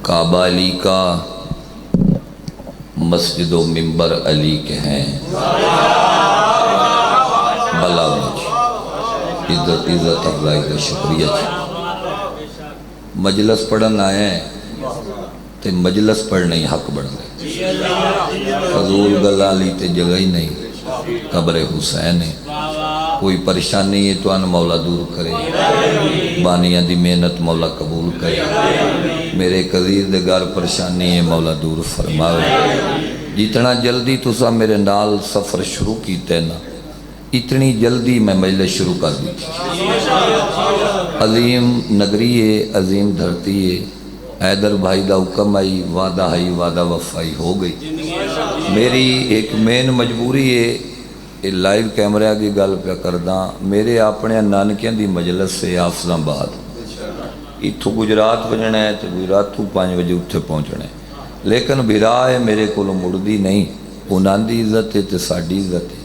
کعبہ علی کا مسجد و منبر علی کے ہیں بلا عزت افزائی کا شکریہ مجلس پڑھن آئے ہیں تے مجلس پڑھنے ہی حق بڑھ گئے فضول گلا لی تے جگہ ہی نہیں قبر حسین ہے کوئی پریشانی ہے تو ان مولا دور کرے بانیاں دی محنت مولا قبول کرے میرے قدیر دے گھر پریشانی ہے مولا دور فرماوے جتنا جلدی تسا میرے نال سفر شروع کیتے نا اتنی جلدی میں مجلس شروع کر دی تھی عظیم نگری ہے عظیم دھرتی ہے حیدر بھائی دا حکم آئی وعدہ آئی وعدہ وفائی ہو گئی میری ایک مین مجبوری ہے یہ لائیو کیمرہ کی گل پہ کردہ میرے اپنے نانکیاں دی مجلس سے حافظ آباد اتھو گجرات بجنا ہے تو گجرات تو 5 بجے اتھے پہنچنا ہے لیکن بھرا ہے میرے کو مڑدی نہیں انہاں دی عزت ہے تو ساڑی عزت ہے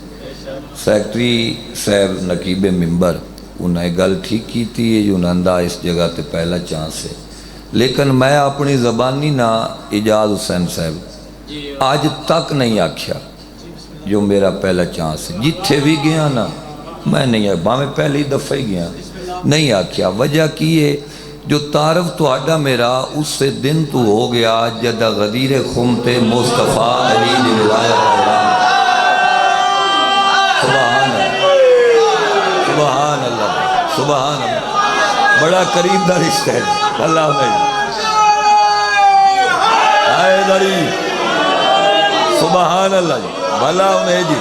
سیکٹری صاحب نقیب ممبر انہیں گل ٹھیک کی تھی جو نندہ اس جگہ تے پہلا چانس ہے لیکن میں اپنی زبانی نہ اجاز حسین صاحب آج تک نہیں آکھیا جو میرا پہلا چانس ہے جتھے بھی گیا نا میں نہیں آکھیا میں پہلی دفعہ ہی گیا نہیں آکھیا وجہ کی ہے جو تعارف تو آڈا میرا اس سے دن تو ہو گیا جدہ غدیر خمتے مصطفیٰ علی دی ولایت سبحان اللہ سبحان اللہ سبحان اللہ بڑا قریب دا رشتہ ہے اللہ میں آئے داری سبحان اللہ جی بھلا انہیں جی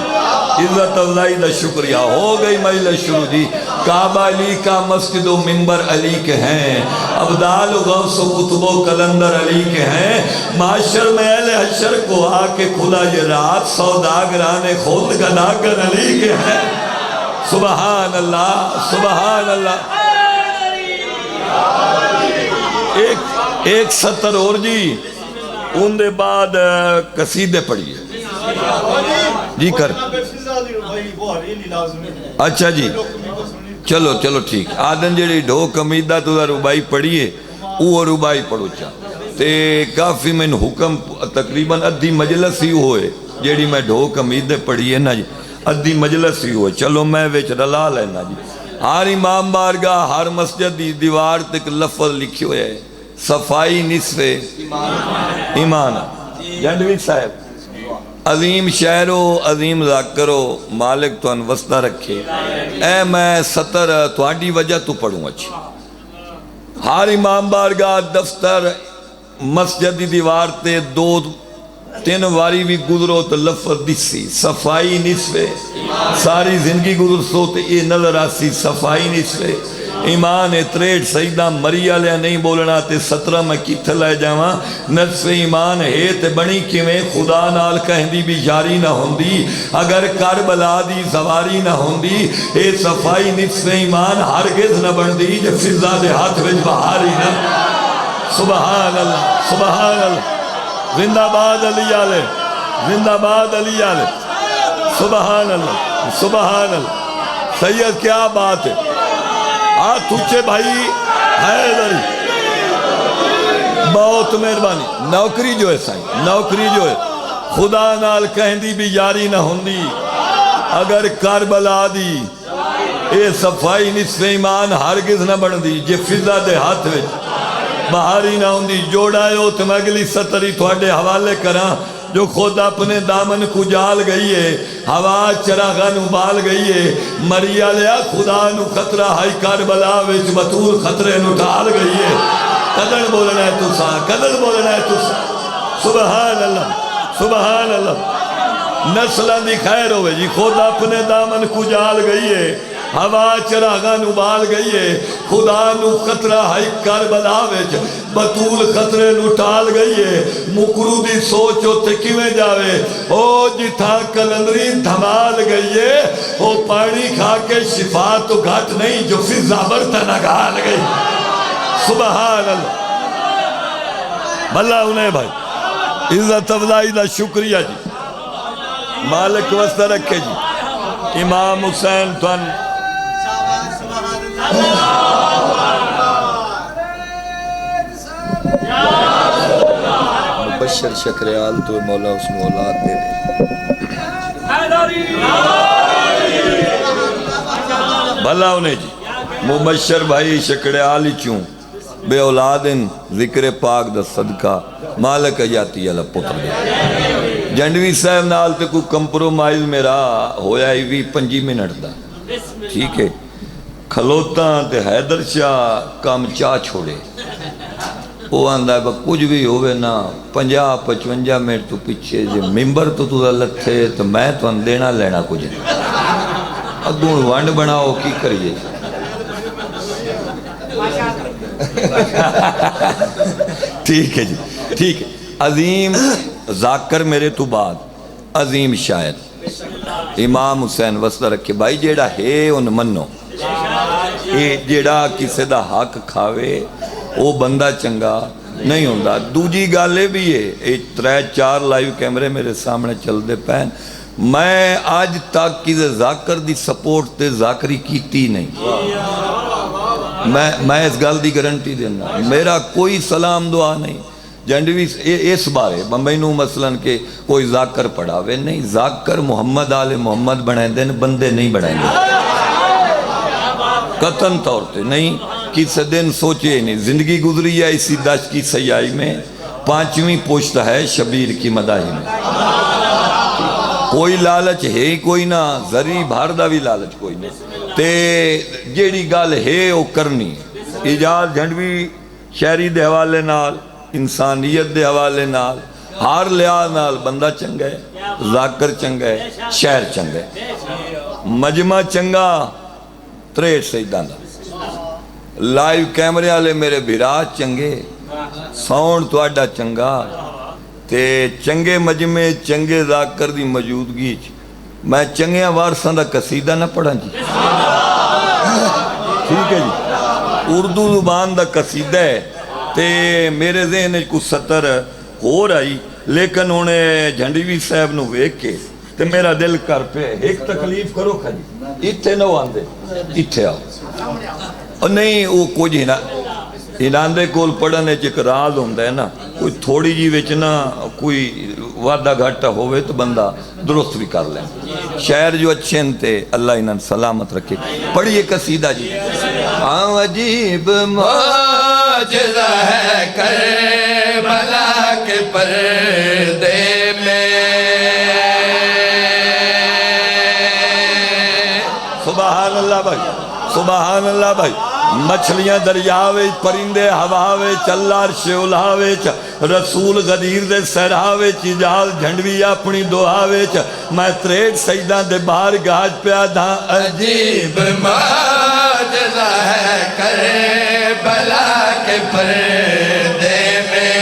عزت اللہ دا شکریہ ہو گئی مجلس شروع جی کعبہ علی کا مسجد و منبر علی کے ہیں ابدال و غوث و کتب و کلندر علی کے ہیں معاشر میں اہل حشر کو آ کے کھلا یہ رات سوداگران خود گنا کر علی کے ہیں سبحان اللہ سبحان اللہ ایک سطر اور جی ان دے بعد قصیدے پڑھیے جی کر اچھا جی چلو چلو ٹھیک آدن جیڑی ڈھوک امیدہ تو دا ربائی پڑھیے وہ ربائی پڑھو چاہ تے کافی میں حکم تقریباً ادھی مجلس ہی ہوئے جیڑی میں ڈھوک امیدے پڑھیے نا جی ادھی مجلس ہی ہوئے چلو میں ویچ رلا لینا جی ہر امام بارگاہ ہر مسجد دی دیوار تک لفظ لکھی ہوئے ہے صفائی نصف ایمان جنڈوی صاحب عظیم شہرو عظیم ذاکرو مالک تو انوستہ رکھے اے میں سطر تواڈی وجہ تو پڑھوں اچھی ہر امام بارگاہ دفتر مسجد دی دیوار تے 2-3 واری بھی گزرو تو لفظ دیسی صفائی نصف ساری زندگی گزر سو تو یہ نظر آسی صفائی نصف ایمان 63 سیدہ مریا لیا نہیں بولنا تے 17 میں کتھ لے جاواں نصف ایمان ہے تے بنی کیویں خدا نال کہندی بھی جاری نہ ہوندی اگر کربلا دی سواری نہ ہوندی اے صفائی نصف ایمان ہرگز نہ بندی جب فضا دے ہاتھ وچ بہاری نہ سبحان اللہ سبحان اللہ زندہ باد علی آلے زندہ باد علی آلے سبحان اللہ سبحان اللہ سید کیا بات ہے تجھے بھائی حیدری بہت مہربانی نوکری جو ہے سائیں نوکری جو ہے خدا نال کہندی بھی یاری نہ ہوندی اگر کربلا دی اے صفائی نصف ایمان ہرگز نہ بندی جے فضا دے ہاتھ وچ بہاری نہ ہوندی جوڑائے ہو تو میں اگلی سطری تھوڑے حوالے کراں جو خود اپنے دامن کو جال گئی ہے ہوا چراغن ابال گئی ہے مریا لیا خدا نو خطرہ ہائی کربلا وچ بطول خطرے نو ٹال گئی ہے قدر بولنا ہے تو سا قدر بولنا ہے تو سا سبحان اللہ سبحان اللہ نسلان دی خیر ہوئے جی خود اپنے دامن کو جال گئی ہے ہوا چراغن ابال گئی ہے خدا نو خطرہ ہائی کربلا وچ بطول خطرے نو ٹال گئی ہے مکرو دی سوچو تے کیویں جاوے او جتھا کلندری دھمال گئی ہے او پانی کھا کے شفا تو گھٹ نہیں جو فضا برتن اگال گئی سبحان اللہ بھلا انہیں بھائی عزت افضائی دا شکریہ جی مالک وسط رکھے جی امام حسین تن مبشر شکریال تو مولا اس میں اولاد دے دے بھلا انہیں جی مبشر بھائی شکریال ہی چوں بے اولادن ذکر پاک دا صدقہ مالک جاتی اللہ پتر دے جنڈوی صاحب نال تے کوئی کمپرومائز میرا ہویا ہی بھی 5 منٹ دا ٹھیک ہے کھلوتا تے حیدر شاہ کام چاہ چھوڑے وہ آندھا ہے کچھ بھی ہوئے نا 50-55 منٹ تو پیچھے جے ممبر تو لتھے تو میں تو دینا لینا کچھ اگوں وانڈ بناؤ کی کریے ٹھیک ہے جی ٹھیک ہے عظیم ذاکر میرے تو بعد عظیم شاعر امام حسین وسطہ رکھے بھائی جیڑا ہے ان منو جیڑا کسے دا حق کھاوے وہ بندہ چنگا نہیں ہوندہ دوجی گالے بھی ہے 3-4 لائیو کیمرے میرے سامنے چل دے پہن میں آج تک کسی ذاکر دی سپورٹ تے ذاکری کیتی نہیں میں اس گل دی گارنٹی دینا میرا کوئی سلام دعا نہیں جنڈوی اس بارے بمبینو مثلاً کہ کوئی ذاکر پڑھاوے نہیں ذاکر محمد آل محمد بنائیں دیں بندے نہیں بنائیں دیں قطن طور تے نہیں کسی دن سوچے نہیں زندگی گزری ہے اسی دشت کی سیائی میں 5ویں پشت ہے شبیر کی مداحی میں کوئی لالچ ہے کوئی نہ ذری بھاردہ بھی لالچ کوئی نہیں تے جیڑی گال ہے وہ کرنی اجاز جھنڈوی شہری دے حوالے نال انسانیت دے حوالے نال ہار لحاظ نال بندہ چنگا ہے ذاکر چنگا ہے شہر چنگا ہے مجمع چنگا 63 سیدان لائیو کیمرے والے میرے بھراج چنگے ساؤنڈ تواڈا چنگا تے چنگے مجمع چنگے ذاکر دی موجودگی میں چنگیاں وارثاں دا قصیدہ نہ پڑھاں جی ٹھیک ہے جی اردو زبان دا قصیدہ ہے تے میرے ذہن کو سطر ہو رہی لیکن انہیں جھنڈیوی صاحب نو ویک کے تے میرا دل کر پہ ایک تکلیف کرو کھجی اتھے نہ آندے اتھے آؤ اور نہیں وہ کچھ ہی نہ ہناندے کول پڑھنے چک راز ہوندہ ہے نا کوئی تھوڑی جی وچنا کوئی وعدہ گھٹا ہوئے تو بندہ درست بھی کر لیں شہر جو اچھے انتے اللہ انہاں سلامت رکھے پڑھئے قصیدہ جی عجیب معجزہ ہے کربلا کے پردے میں سبحان اللہ بھائی سبحان اللہ بھائی مچھلیاں دریاوے پرندے ہواوے چلا عرش الاوے رسول غدیر دے سہراوے اجال جھنڈوی اپنی دعاوے میں 63 سیدان دے بار گاج پہ دھا عجیب معجزہ ہے کربلا کے پردے میں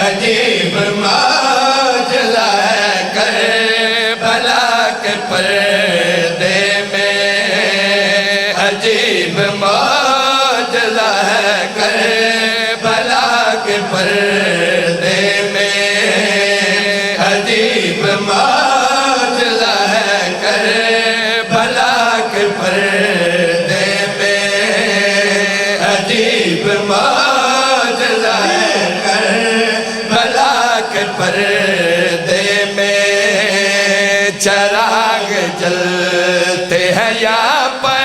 عجیب معجزہ ہے کربلا کے پردے میں عجیب معجزہ ہے کربلا کے پردے میں عجیب معجزہ ہے کربلا کے پردے میں عجیب معجزہ ہے کربلا کے پردے میں چراغ جلتے ہیں یہاں پر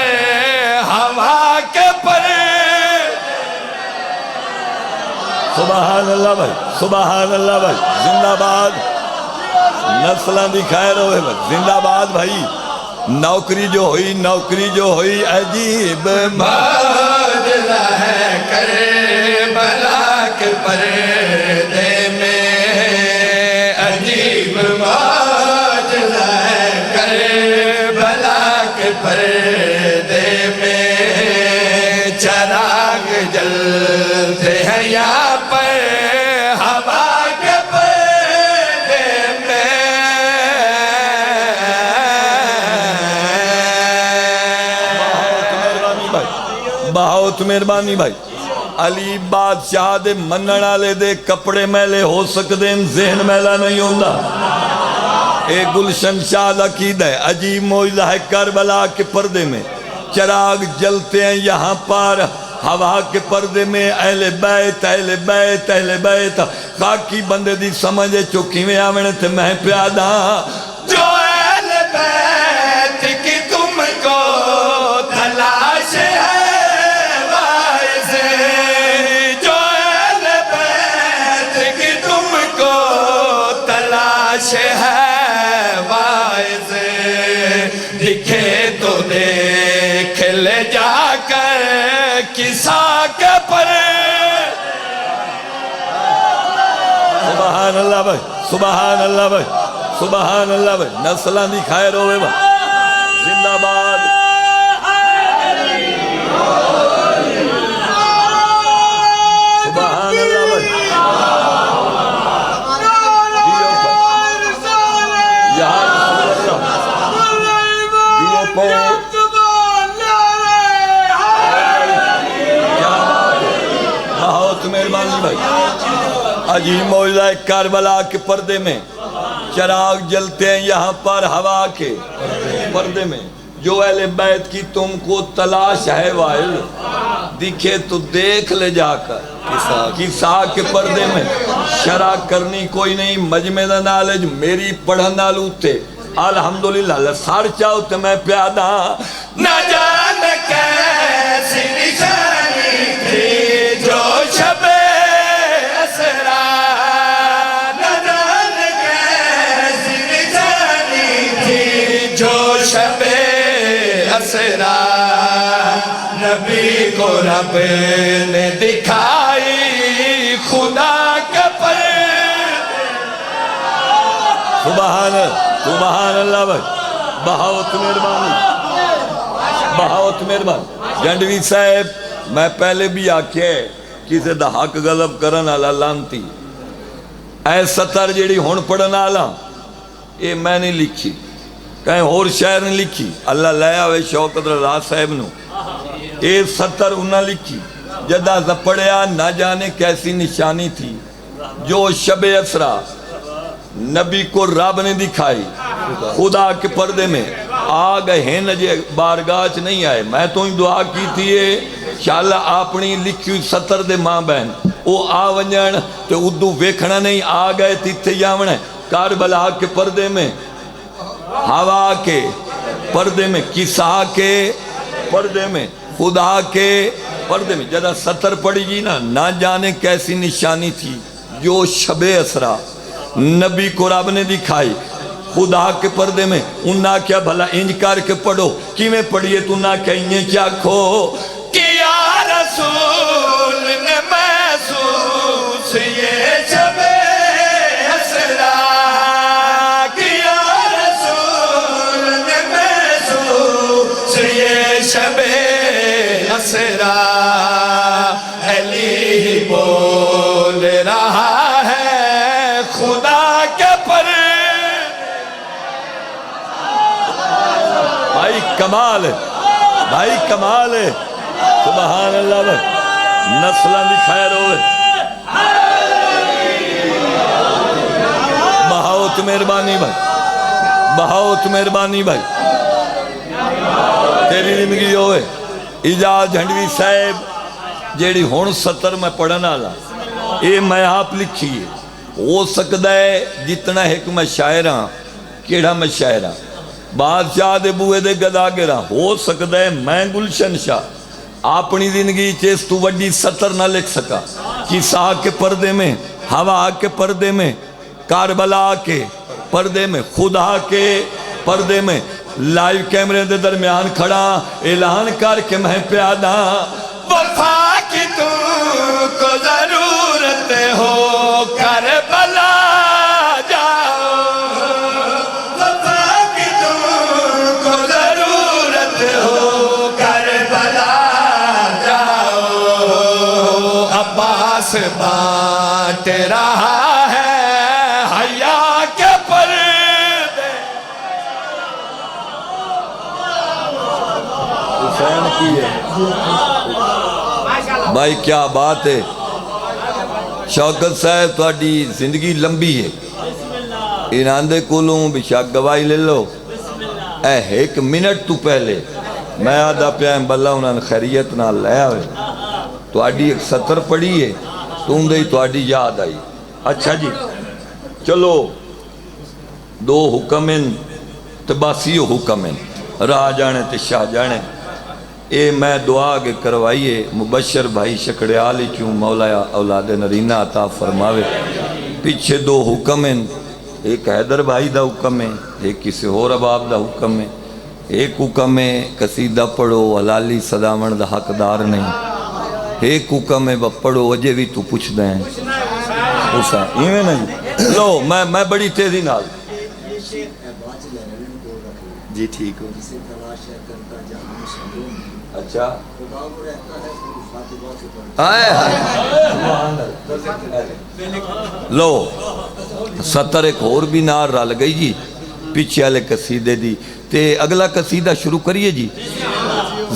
ہوا کے پر سبحان اللہ بھائی سبحان اللہ بھائی زندہ باد نسلان دی خیر ہوئے بھائی زندہ باد بھائی نوکری جو ہوئی عجیب معجزہ ہے کربلا کے پردے میں عجیب معجزہ ہے کربلا کے پردے میں چراغ جلتے ہیں یہاں پر ہوا کے پردے میں بہت مہربانی بھائی علی بادشاہ دے منن والے دے کپڑے میلے ہو سکتے ہیں ذہن میلا نہیں ہوندہ اے گلشن شاہ عقیدہ ہے عجیب معجزہ ہے کربلا کے پردے میں چراغ جلتے ہیں یہاں پر ہوا کے پردے میں اہل بیت اہل بیت اہل بیت خاکی بندے دی سمجھ چکی میں آمنے تھے میں پیادا جو اہل بیت کی تم کو تلاش ہے وائز جو اہل بیت کی تم کو تلاش ہے وائز دکھے تو دیکھ لے جا کر کسا کے پر سبحان اللہ بھائی سبحان اللہ بھائی سبحان اللہ بھائی نسلان دی خیر ہوئے بھائی زندہ باد سبحان اللہ بھائی یہاں رسول اللہ دیو پو مہربانی بھائی عجیب معجزہ کربلا کے پردے میں چراغ جلتے ہیں یہاں پر ہوا کے پردے میں جو اہل بیت کی تم کو تلاش ہے وائل دکھے تو دیکھ لے جا کر کسا کے پردے میں شرع کرنی کوئی نہیں مجمع دا نالج میری پڑھن نالو تے الحمدللہ لسار چاہو تے میں پیادا نہ جان کیسی نشانی تھی جو شب اسرا نہ جان کیسی نشانی تھی جو شب اسرا نبی کو رب نے دکھائی خدا کے پر سبحان اللہ بھائی بہت مہربانی بہت مہربانی جنڈوی صاحب میں پہلے بھی آکھے کسی دا حق غلب کرن والا لانتی اے ستر جیڑی ہون پڑھن والا یہ میں نہیں لکھی کہیں اور شہر نے لکھی اللہ لے آوے شوکت رضا صاحب نو یہ ستر انہاں لکھی جدہ سے پڑھیا نہ جانے کیسی نشانی تھی جو شب اسرا نبی کو رب نے دکھائی خدا کے پردے میں آ گئے ہیں نجے بارگاہ نہیں آئے میں تو ہی دعا کی تھی شاءاللہ اپنی لکھی ہوئی ستر دے ماں بہن وہ آ ونجن تو اردو ویکھنا نہیں آ گئے تیتے جاونے کربلا کے پردے میں ہوا کے پردے میں کسا کے پردے میں خدا کے پردے میں جدہ ستر پڑی گی نہ جانے کیسی نشانی تھی جو شب اسرا نبی کو رب نے دکھائی خدا کے پردے میں انہا کیا بھلا انج کر کے پڑھو کی میں پڑھئے تو انہا کیا انہیں کیا کھو کہ یا رسول نے محسوس یہ شب اسرا کہ یا رسول نے محسوس یہ شب اسرا علی بول رہا ہے خدا کے پر بھائی کمال ہے بھائی کمال ہے سبحان اللہ بھائی نسلہ بھی خیر ہوئے بہت مہربانی بھائی بہت مہربانی بھائی تیری زندگی ہوئے اجاز جھنڈوی صاحب جیڑی ہون ستر میں پڑھنا لا اے میں آپ لکھی ہے ہو سکتا ہے جتنا ایک میں شاعرہ کیڑا میں شاعرہ بادشاہ دے بوئے دے گدا گرہ ہو سکتا ہے میں گلشن شاہ اپنی زندگی چیز تو وڈی ستر نہ لکھ سکا کسا کے پردے میں ہوا کے پردے میں کربلا کے پردے میں خدا کے پردے میں لائیو کیمرے دے درمیان کھڑا اعلان کر کے میں پیادا وفا کی تو کو ضرورت ہو کربلا جاؤ وفا کی تو کو ضرورت ہو کربلا جاؤ عباس بانٹ رہا ہے حیا کے پردے حسین کی ہے بھائی کیا بات ہے شوکت صاحب تھوڑی زندگی لمبی ہے انہاں دے کولوں بشاک گواہی لے لو اے ایک منٹ تو پہلے میں آدھا پیائیں بلہ انہاں خیریت نہ لے آوے تو آڈی ایک سطر پڑھی ہے تو اندے ہی تو آڈی یاد آئی. اچھا جی چلو دو حکم ہیں تباسی حکم ہیں راہ جانے تے شاہ جانے. اے میں دعا کے کروائیے مبشر بھائی شکڑیالی کیوں مولا اولاد نرینہ عطا فرماوے. پیچھے دو حکم ہیں، ایک حیدر بھائی دا حکم ہے، ایک کسی اور اباب دا حکم ہے. ایک حکم ہے قصیدہ پڑھو حلالی صدامن دا حقدار نہیں. ایک حکم ہے پڑھو وجہ بھی تو پوچھ دیں حسین ایویں نہیں. لو میں بڑی تیزی نال جی ٹھیک ہو. اچھا لو ستر ایک اور بھی نار رل گئی جی پیچھے والے قصیدے دی. تے اگلا قصیدہ شروع کریے جی.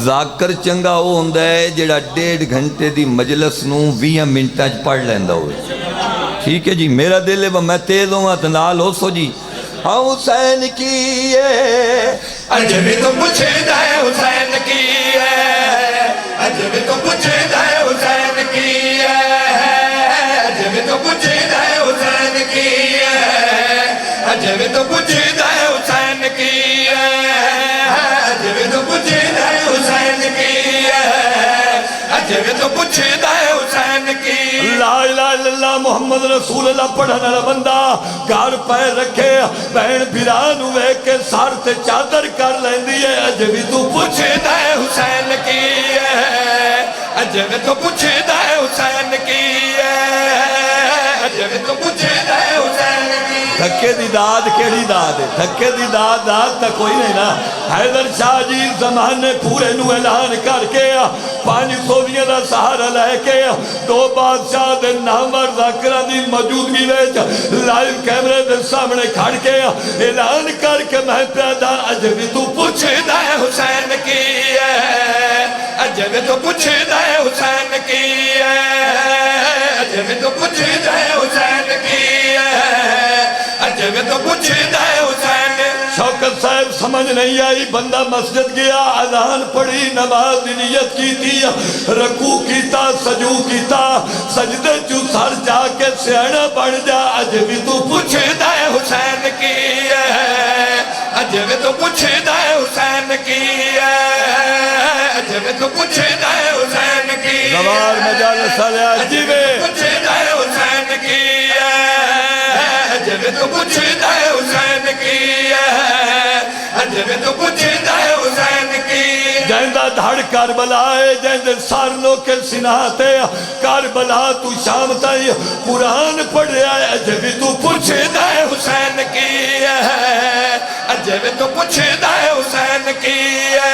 ذاکر چنگا وہ ہوندا ہے جڑا 1.5 گھنٹے دی مجلس نو 20 منٹاں چ پڑھ لیندا ہوئے. ٹھیک ہے جی میرا دل ہے میں تیز ہوں تو نال ہو سو جی. ہاں حسین کی ہے عجب تو پوچھے دے حسین کی ہے عجب تو پوچھے دے حسین کی ہے عجب تو پوچھے دے حسین کی ہے عجب تو پوچھے دے حسین کی ہے عجب تو پوچھے دے حسین کی ہے عجب تو پوچھے دے حسین کی. لا الہ الا اللہ محمد رسول اللہ پڑھنے والا بندہ گھر پیر رکھے بہن بھرانو وے کے سار تے چادر کر لیندی ہے. عجب تو پوچھے دے حسین کی ہے عجب تو پوچھے دے حسین کی ہے عجب تو پوچھے دے حسین کی. دھکے دی داد کیڑی داد ہے دھکے دی داد تا کوئی نہیں نا. حیدر شاہ جی زمانے پورے نو اعلان کر کے 500 دا سہارا لے کے دو بادشاہ دے نامور ذاکرہ دی موجودگی وچ لائیو کیمرے دے سامنے کھڑ کے اعلان کر کے میں پیدا عجب تو پوچھے دے حسین کی ہے عجب تو پوچھے دے حسین کی ہے عجب تو پوچھے دے حسین کی ہے عجب تو پوچھے دے حسین. شوکت صاحب سمجھ نہیں آئی بندہ مسجد گیا اذان پڑھی نماز دی نیت کی تھی رکوع کیتا سجو کیتا سجدے چو سر جا کے سیانا بڑھ جا. عجب تو پوچھے دے حسین کی ہے عجب تو پوچھے دے حسین کی ہے عجب تو پوچھے دے حسین کی زوار مجالس علیہ عجب پوچھے دے حسین کی ہے عجب تو پوچھے دے حسین کی ہے عجب تو پوچھے دے حسین کی. جائندہ دھڑ کربلا ہے جائندہ سارنوں کے سناتے کربلا تو شام تائی قرآن پڑھ رہا ہے. عجب تو پوچھے دے حسین کی ہے عجب تو پوچھے دے حسین کی ہے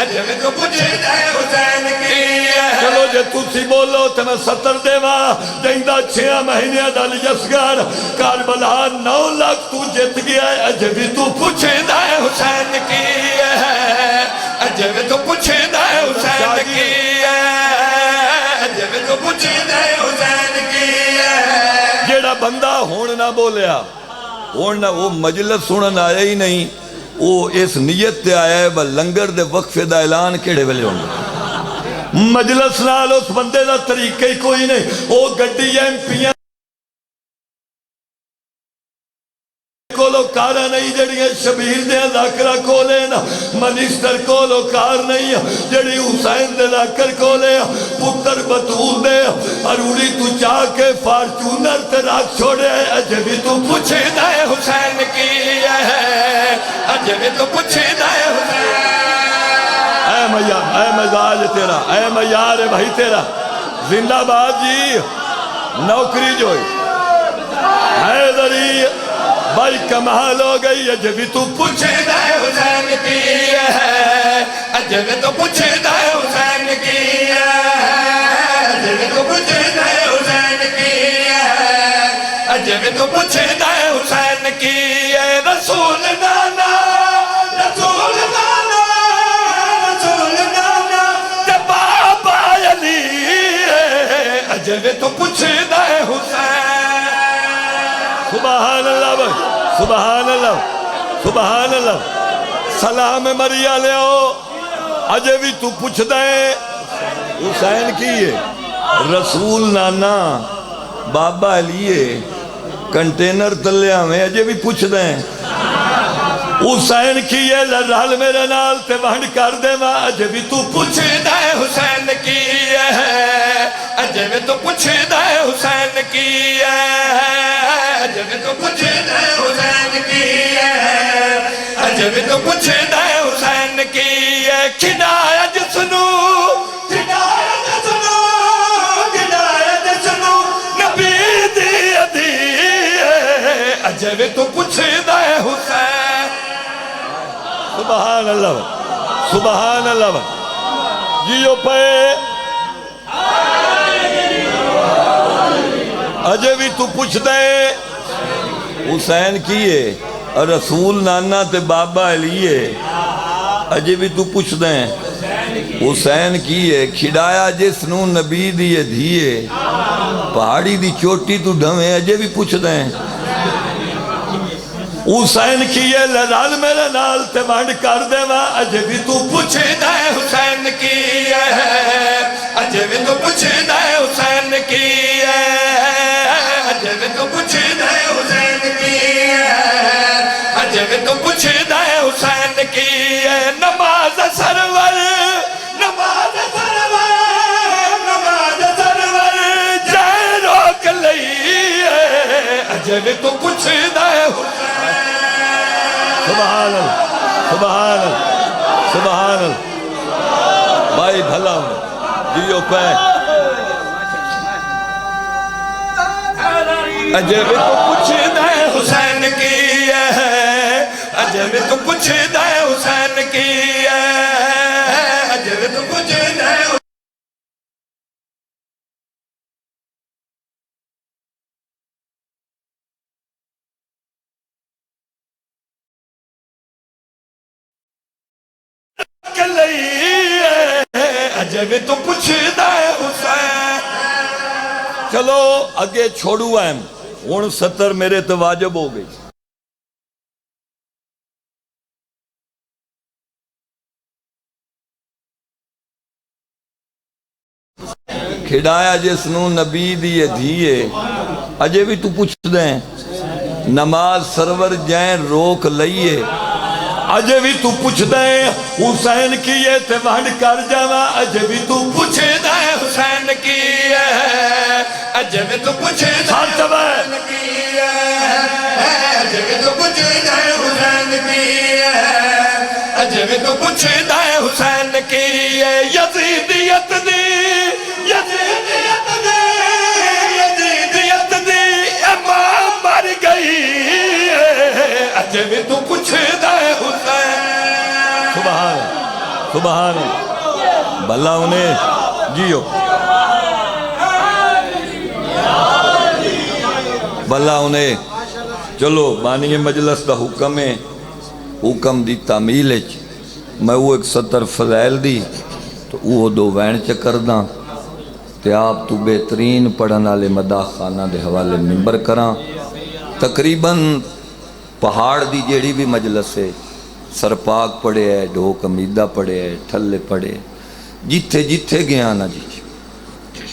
عجب تو پوچھے دے حسین کی ہے. چلو جے تُسی بولو تو میں 70 دیوا جائندہ 6 مہینے دل یسگر کربلا 9 لاکھ تو جت گیا ہے. عجب تو پوچھے دے حسین کی ہے عجب تو پوچھے دے حسین کی ہے عجب تو پوچھے دے حسین کی ہے. جیڑا بندہ ہون نہ بولیا ہون نہ وہ مجلس سنن آیا ہی نہیں وہ اس نیت تے آیا ہے با لنگر دے وقفے دا اعلان کیڑے ویلے ہوں گے مجلس نال اس بندے دا طریقہ ہی کوئی نہیں. وہ گڈی ایم پیاں کولو کارا نہیں جڑی شبیر دے ذاکرہ کولے نا منسٹر کولو کار نہیں جڑی حسین دے ذاکر کولے پتر بطول دے اروڑی تو چاہ کے فارچونر تے راک چھوڑے. عجب تو پوچھے دے حسین کی ہے عجب تو پوچھے دے حسین. اے میار اے مزاج تیرا اے میار بھائی تیرا زندہ باد جی نوکری جو حیدری بھائی کمال ہو گئی. عجب تو پوچھے دے حسین کی ہے عجب تو پوچھے دے حسین کی ہے عجب تو پوچھے دے حسین کی ہے عجب تو پوچھے دے حسین کی ہے. رسول نانا رسول نانا رسول نانا جبابا علی عجب تو پوچھے دے حسین. سبحان اللہ بھائی سبحان اللہ سبحان اللہ. سلام مریا لے آؤ عجب تو پوچھ دے حسین کی ہے رسول نانا بابا علیے کنٹینر تلیا میں اجے بھی پوچھ دیں حسین کی ہے رل میرے نال تے ونڈ کر دے ماں اجے بھی تو پوچھ دیں حسین کی ہے اجے بھی تو پوچھ دیں حسین کی ہے اجے بھی تو پوچھ دیں حسین کی ہے اجے بھی تو پوچھ دیں حسین کی ہے کھڑایا جسنو اجے تو پوچھ دے حسین سبحان اللہ سبحان اللہ جیو پہ اجے بھی تو پوچھ دے حسین کیے رسول نانا تے بابا علیے اجے بھی تو پوچھ دے حسین کیے کھڑایا جس نو نبی دیے دھیے پہاڑی دی چوٹی تو ڈھویں اجے بھی پوچھ دیں حسین کیے لڑال میرے نال تے ونڈ کر دے ماں اجے بھی تو پوچھ دے حسین کی ہے اجے بھی تو پوچھ دے حسین کی ہے اجے بھی تو پوچھ دے حسین کی ہے اجے بھی تو پوچھ دے حسین کی ہے نماز سرور نماز سرور نماز سرور جائے روک لئی ہے اجے بھی تو پوچھ دے حسین سبحان اللہ سبحان اللہ سبحان اللہ بھائی بھلا ہوں جیو پہ اجے بھی تو پوچھ دے حسین کی ہے اجے بھی تو پوچھ دے حسین کی ہے اجے بھی تو پوچھ دے اجے بھی تو پوچھ دے حسین چلو اگے چھوڑو ہیں ہون 70 میرے تو واجب ہو گئی کھڑایا جس نو نبی دیے دھیے اجے بھی تو پوچھ دیں نماز سرور جائیں روک لئیے اجے بھی تو پوچھ دیں حسین کیے تے ونڈ کر جاواں اجے بھی تو پوچھ دیں حسین کیے اجے بھی تو پوچھ دیں حسین کیے اجے بھی تو پوچھ دیں حسین کیے اجے بھی تو پوچھ دیں حسین کیے یزیدیت دی یزیدیت دی یزیدیت دی امام مر گئی اجے بھی تو پوچھ دیں حسین سبحان سبحان بھلا انہیں جیو بھلا انہیں چلو بانی مجلس دا حکم ہے حکم دی تعمیل ہے میں وہ ایک 70 فضائل دی تو وہ 2 وین چکر داں تے آپ تو بہترین پڑھن والے مداح خانہ دے حوالے ممبر کراں تقریباً پہاڑ دی جیڑی بھی مجلس ہے سرپاک پڑے ہے ڈھوک امیدہ پڑے ہے ٹھلے پڑے جتھے جتھے گیا نا جی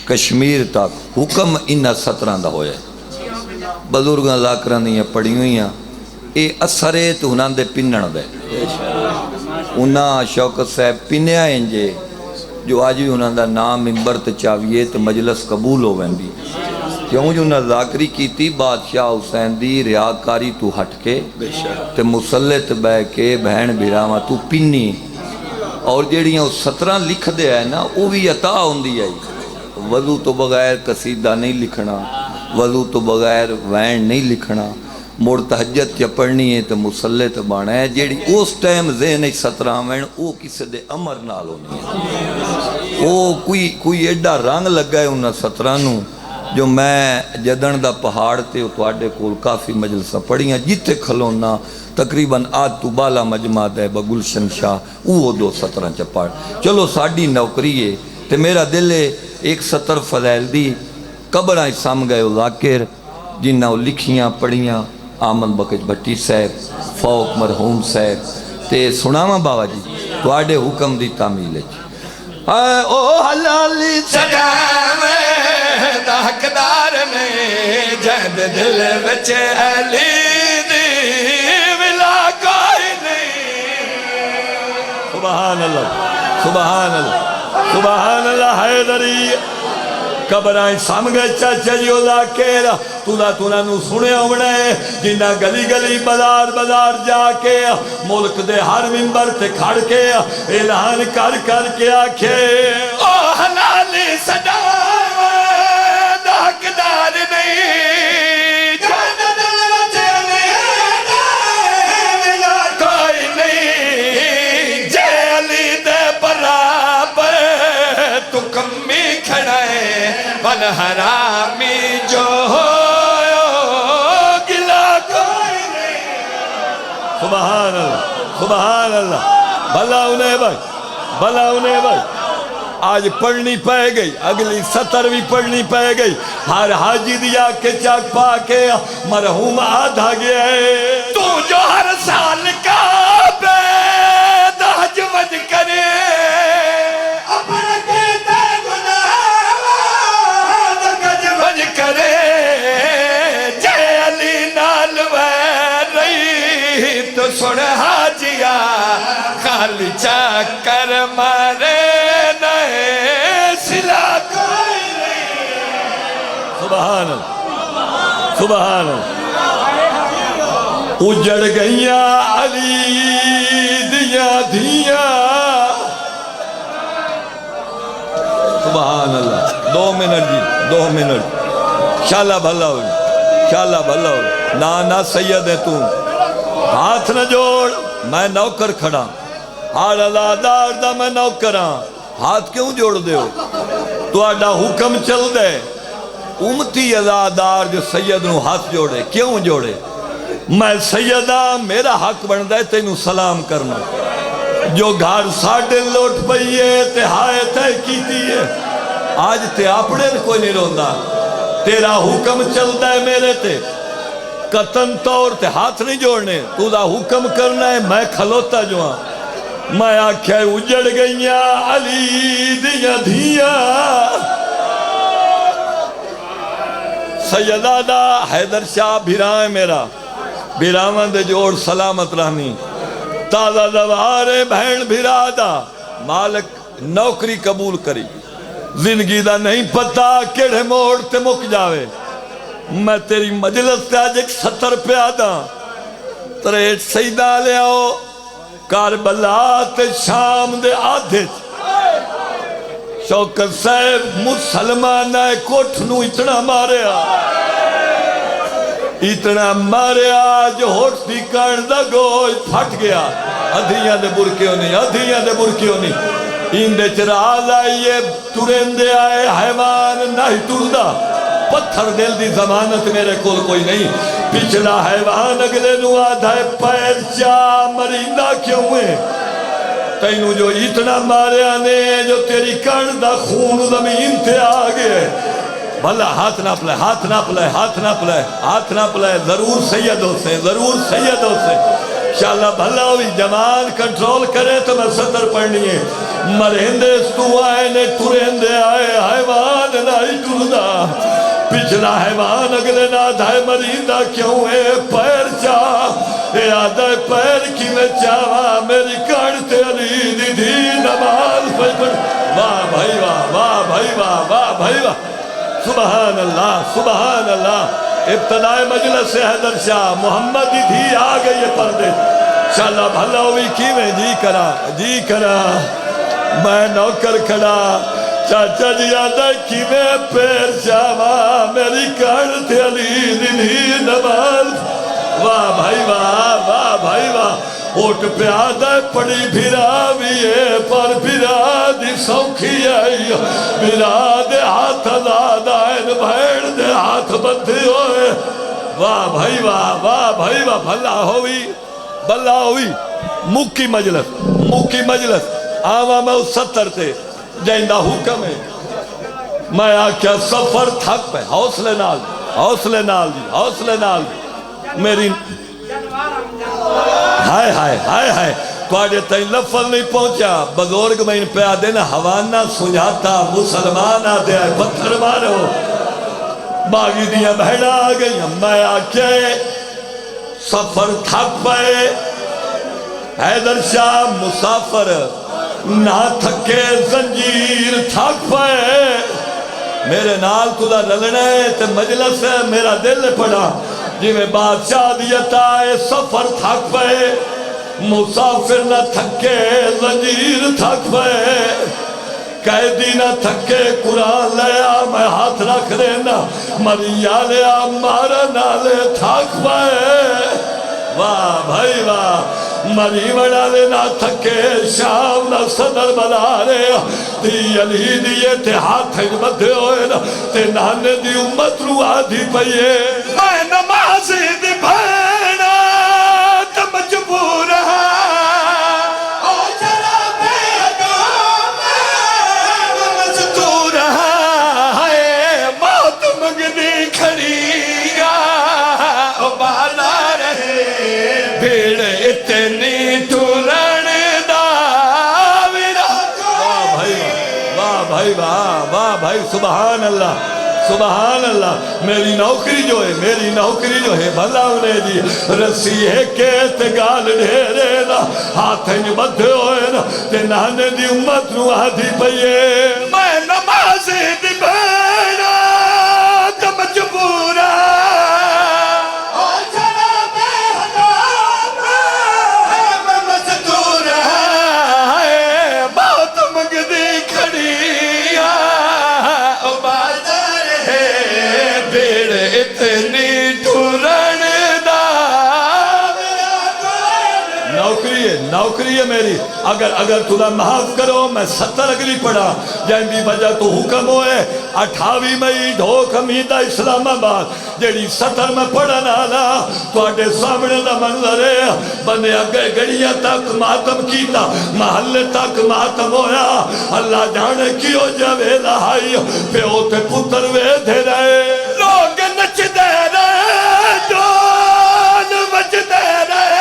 کشمیر تک حکم انہا 17 دا ہویا ہے بزرگاں لاکران دیاں پڑی ہوئی ہیں اے اثر ہے تو انہاں دے پنن دے انہاں شوکت صاحب پنیا ہیں جے جو آج بھی انہاں دا نام ممبر تے چاویے تے مجلس قبول ہو ویندی کیوں جو انہاں ذاکری کیتی بادشاہ حسین دی ریاکاری تو ہٹ کے تے مسلط بے کے بہن بھیراواں تو پنی اور جیڑیاں 17 لکھ دے ہے نا وہ بھی عطا ہوندی ہے وضو تو بغیر قصیدہ نہیں لکھنا وضو تو بغیر وین نہیں لکھنا موڑ تہجد یا پڑھنی ہے تو مسلط بانا ہے جیڑی اس ٹائم ذہن 17 وین وہ کسی دے امر نال ہونی ہے وہ کوئی ایڈا رنگ لگا ہے انہاں 17 نو جو میں جدن دا پہاڑ تے تو آڈے کول کافی مجلسہ پڑھیاں جتے کھلونا تقریباً آج تو بالا مجمع دے بگلشن شاہ وہ 217 چپاڑ چلو ساڑی نوکری ہے تے میرا دل ہے 170 فضائل دی قبرائیں سام گئے ذاکر جنہ لکھیاں پڑھیاں آمن بکج بھٹی صاحب فوق مرحوم صاحب تے سناواں بابا جی تو آڈے حکم دی تعمیل ہے او حلالی سجاوے دا حقدار نے جہد دل وچ علی دی ملا کوئی نہیں سبحان اللہ سبحان اللہ سبحان اللہ حیدری قبرائیں سامگے چاچا جی اولا کیرا تولا نو سنے ہونے جنہ گلی گلی بازار بازار جا کے ملک دے ہر منبر تے کھڑ کے اعلان کر کے آکھے او حلالی سجا دا حقدار نہیں جہد دل وچ کوئی نہیں جے علی دے برابر تو کمی کھڑائے ون حرامی جو گلا کوئی نہیں سبحان اللہ سبحان اللہ بھلا انہیں بھائی آج پڑھنی پہ گئی اگلی 70 بھی پڑھنی پہ گئی ہر حاجی دیا کے چاک پا کے مرحوم آدھا گیا ہے تو جو ہر سال کا بید حج وج کرے کرے جے علی نال وے رہی تو سن حاجیا خالی چاکر مارے نئے سلا کوئی نہیں سبحان اللہ سبحان اللہ اجڑ گئیاں علی دیاں دھیاں سبحان اللہ 2 منٹ جی 2 منٹ شاللہ بھلا ہوئی نانا سید ہے تو ہاتھ نہ جوڑ میں نوکر کھڑا آڑ ازادار دا میں نوکراں ہاتھ کیوں جوڑ دے ہو تو آڈا حکم چل دے امتی ازادار جو سید نو ہاتھ جوڑے کیوں جوڑے میں سیدہ میرا حق بن دے تینو سلام کرنا جو گھر ساڑھے لوٹ پئیے تے ہائے تے کیتی ہے آج تے اپنے کوئی نہیں روندہ تیرا حکم چلتا ہے میرے تے قطن طور تے ہاتھ نہیں جوڑنے تو دا حکم کرنا ہے میں کھلوتا جو ہاں میں آکھے اجڑ گئیاں علی دیاں دھیاں سیدہ دا حیدر شاہ بھیرائیں میرا بھیراوان دے جوڑ سلامت رہنی تازہ دوارے بہن بھیرا دا مالک نوکری قبول کری زندگی دا نہیں پتا کیڑے موڑ تے مک جاوے میں تیری مجلس تے آج ایک 70 پیادہ تریٹ سیدہ لے آؤ کاربلا تے شام دے آدھے شوکت صاحب مسلمانہ کوٹھنو اتنا ماریا جو ہوٹ دی کارندہ گوئی پھٹ گیا ادھیاں دے برکیوں نہیں اندے چراز آئیے ترندے آئے حیوان نہیں تردہ پتھر دل دی ضمانت میرے کول کوئی نہیں پچھلا حیوان اگلے نو آدھا ہے پیر چاہ مرندہ کیوں ہے تینو جو اتنا ماریا نے جو تیری کردہ خون زمین تے آگے بھلا ہاتھ نہ پلائے ضرور سیدوں سے انشاءاللہ بھلا ہوئی جمان کنٹرول کرے تو میں 70 پڑھنی ہے مرہندے ستو آئے نے ترہندے آئے حیوان نہیں ٹردہ پچھلا حیوان اگلے نادھائے مریندہ کیوں ہے پیر چاہ اے آدھائے پیر کی میں چاہا میری کڑتے علی دی دی نماز پڑھ واہ بھائی واہ سبحان اللہ ابتدائی مجلس سے حیدر شاہ محمد تھی آگئی پردے انشاءاللہ بھلا ہوئی کی میں جی کرا میں نوکر کھڑا چاچا جی آدھا کی میں پیر شاہ میری کڑتے علی دی نماز واہ بھائی اوٹ پہ آدھا پڑی بھیرا بھی ہے پر بھیرا دی سوکھی آئی بھیرا دے ہاتھ دادا ان بھیڑ دے ہاتھ بدھے ہوئے واہ بھائی واہ بھلا ہوئی مکی مجلس آوہ میں اس 70 تے جائندہ حکم ہے میں آکھیا سفر تھک پہ حوصلے نال میری ہائے تواڈے تائیں لفظ نہیں پہنچا بزرگ میں پیا دینا حوانہ سنجھاتا مسلمان آدھے آئے پتھر مارو باغی دیا بہڑا آگئی میں آکے سفر تھک پائے حیدر شاہ مسافر نہ تھکے زنجیر تھک پائے میرے نال تُدا للنے تے مجلس ہے میرا دل پڑا جی میں بادشاہ دیتا ہے سفر تھک پائے مسافر نہ تھکے زنجیر تھک پائے قیدی نہ تھکے قرآن لیا میں ہاتھ رکھ دینا مریا لیا مارا نالے تھک پائے واہ بھائی واہ مری بڑا لینا تھکے شام نہ صدر بنا رہے دی علی دیئے تے ہاتھ بدھے ہوئے نا تے نانے دی امت رو آدھی پئیے میں نمازی دی بھینا تے مجبور ہے او چلا بیگا میں مزدور ہے موت مگنی کھڑی او بالا رہے بھیڑ اتنی ٹورن دا میرا واہ بھائی سبحان اللہ میری نوکری جو ہے بھلا انہیں دی رسی ہے کیت گال ڈھیرے نا ہاتھیں بدھے ہوئے نا تے نانے دی امت نو آدھی پئیے میں نمازی دی بھینا تے مجبور نوکری ہے میری اگر تُلا محاف کرو میں 70 اگلی پڑھا جائیں بھی وجہ تو حکم ہوئے 28 مئی ڈھوک امیدہ اسلام آباد جیڑی 70 میں پڑھا نالا تو آٹے سامنے دا منظر ہے بندے اگر گڑیاں تک ماتم کیتا محلے تک ماتم ہویا اللہ جانے کیوں جاوے لہائی پہ ہوتے پتر وے دے رہے لوگ نچ دے رہے دون بچ دے رہے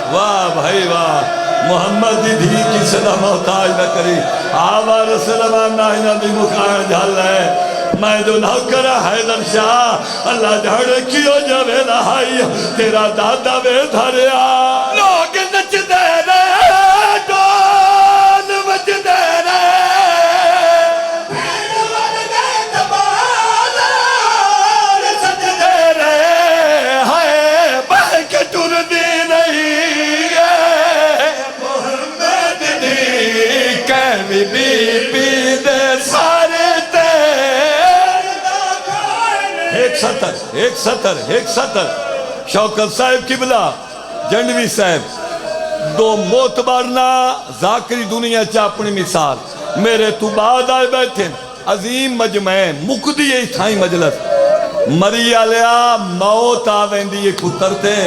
واہ بھائی واہ محمد دی دھی کی صدا محتاج نہ کری آوہ رسول اللہ نائنہ دی مکان جھال ہے میں جو نوکر حیدر شاہ اللہ جھڑ کیوں جوے لہائی تیرا دادا بے دھریا لوگ نچ دے رہے ڈول بج دے رہے ایک ستر شوکت صاحب قبلہ جنڈوی صاحب دو موتبارنا ذاکری دنیا چاپنی مثال میرے تو بعد آئے بیٹھیں عظیم مجمع مقدی تھائی مجلس مری آلیا موت آویں دی ایک پتر تھے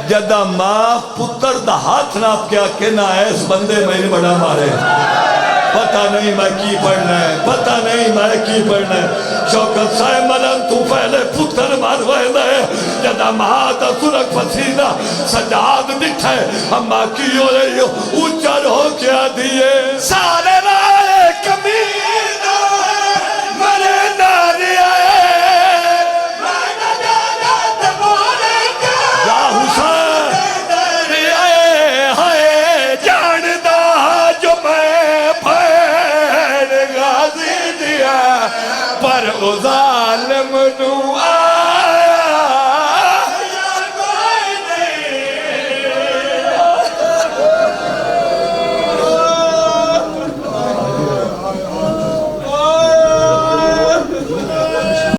جدہ ماں پتر دا ہاتھ ناپ کیا کہ نہ ایس بندے میں نے بڑا مارے پتہ نہیں میں کی پڑھنا ہے شوکت صاحب ملن تو پہلے پتر ماروے لے جدہ مہات سرک پسینہ سجاد دکھے ہمہ کی ہو رہی ہو اچھر ہو کیا دیئے سارے رائے کمینہ مرے ناری آئے یا حسین ناری آئے جاندہ جو میں پھیر غازی دیا پر او ظالم نو